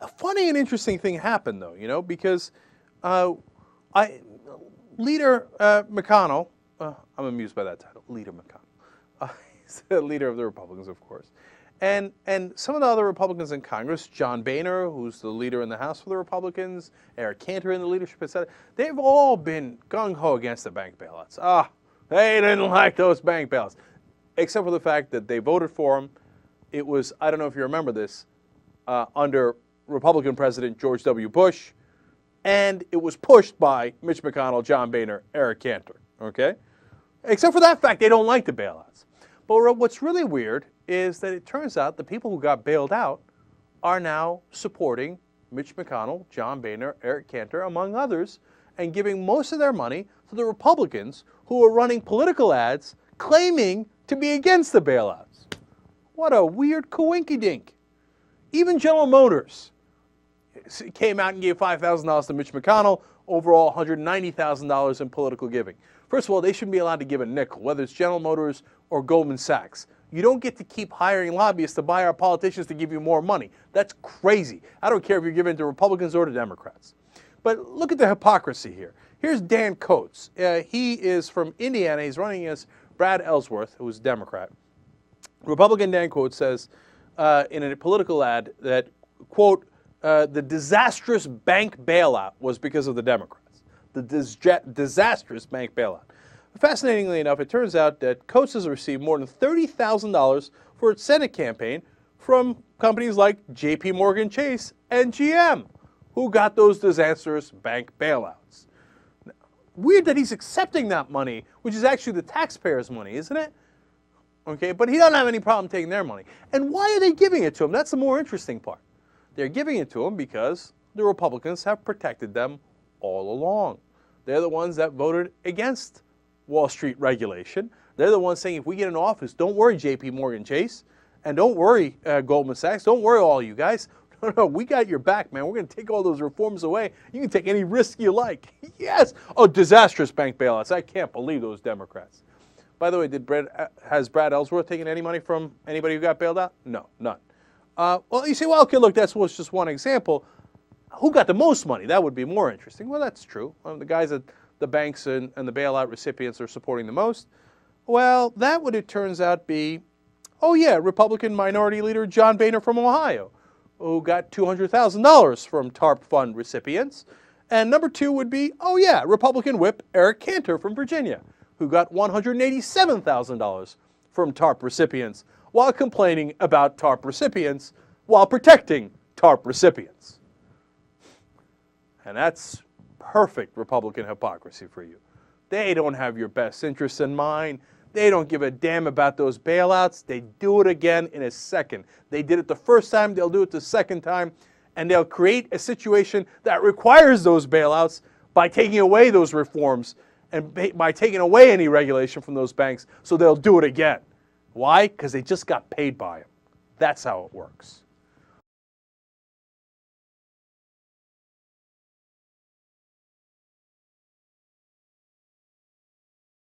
A funny and interesting thing happened, though, you know, because Leader McConnell, I'm amused by that title, Leader McConnell. He's the leader of the Republicans, of course. And some of the other Republicans in Congress, John Boehner, who's the leader in the House for the Republicans, Eric Cantor in the leadership, etc., they've all been gung-ho against the bank bailouts. They didn't like those bank bailouts, except for the fact that they voted for them. It was, I don't know if you remember this, under Republican President George W. Bush, and it was pushed by Mitch McConnell, John Boehner, Eric Cantor, okay? Except for that fact, they don't like the bailouts. But what's really weird is that it turns out the people who got bailed out are now supporting Mitch McConnell, John Boehner, Eric Cantor, among others, and giving most of their money to the Republicans who are running political ads claiming to be against the bailouts. What a weird coinkydink. Even General Motors came out and gave $5,000 to Mitch McConnell, overall $190,000 in political giving. First of all, they shouldn't be allowed to give a nickel, whether it's General Motors or Goldman Sachs. You don't get to keep hiring lobbyists to buy our politicians to give you more money. That's crazy. I don't care if you're giving it to Republicans or to Democrats. But look at the hypocrisy here. Here's Dan Coates. He is from Indiana. He's running against Brad Ellsworth, who's a Democrat. Republican Dan Coates says in a political ad that, quote, the disastrous bank bailout was because of the Democrats. The disastrous bank bailout. Fascinatingly enough, it turns out that Coates has received more than $30,000 for its Senate campaign from companies like JP Morgan Chase and GM, who got those disastrous bank bailouts. Weird that he's accepting that money, which is actually the taxpayers' money, isn't it? Okay, but he doesn't have any problem taking their money. And why are they giving it to him? That's the more interesting part. They're giving it to him because the Republicans have protected them all along. They're the ones that voted against Wall Street regulation. They're the ones saying, if we get in office, don't worry, JP Morgan Chase, and don't worry, Goldman Sachs, don't worry, all you guys. No, we got your back, man. We're going to take all those reforms away. You can take any risk you like. Yes. Oh, disastrous bank bailouts. I can't believe those Democrats. By the way, has Brad Ellsworth taken any money from anybody who got bailed out? No, none. Well, you say, well, okay, look, that's just one example. Who got the most money? That would be more interesting. Well, that's true. The guys that the banks and the bailout recipients are supporting the most. Well, that would, it turns out, be, oh yeah, Republican Minority Leader John Boehner from Ohio, who got $200,000 from TARP fund recipients. And number two would be, oh yeah, Republican Whip Eric Cantor from Virginia, who got $187,000 from TARP recipients while complaining about TARP recipients while protecting TARP recipients. And that's perfect Republican hypocrisy for you. They don't have your best interests in mind. They don't give a damn about those bailouts. They do it again in a second. They did it the first time, they'll do it the second time, and they'll create a situation that requires those bailouts by taking away those reforms and by taking away any regulation from those banks, so they'll do it again. Why? Because they just got paid by them. That's how it works.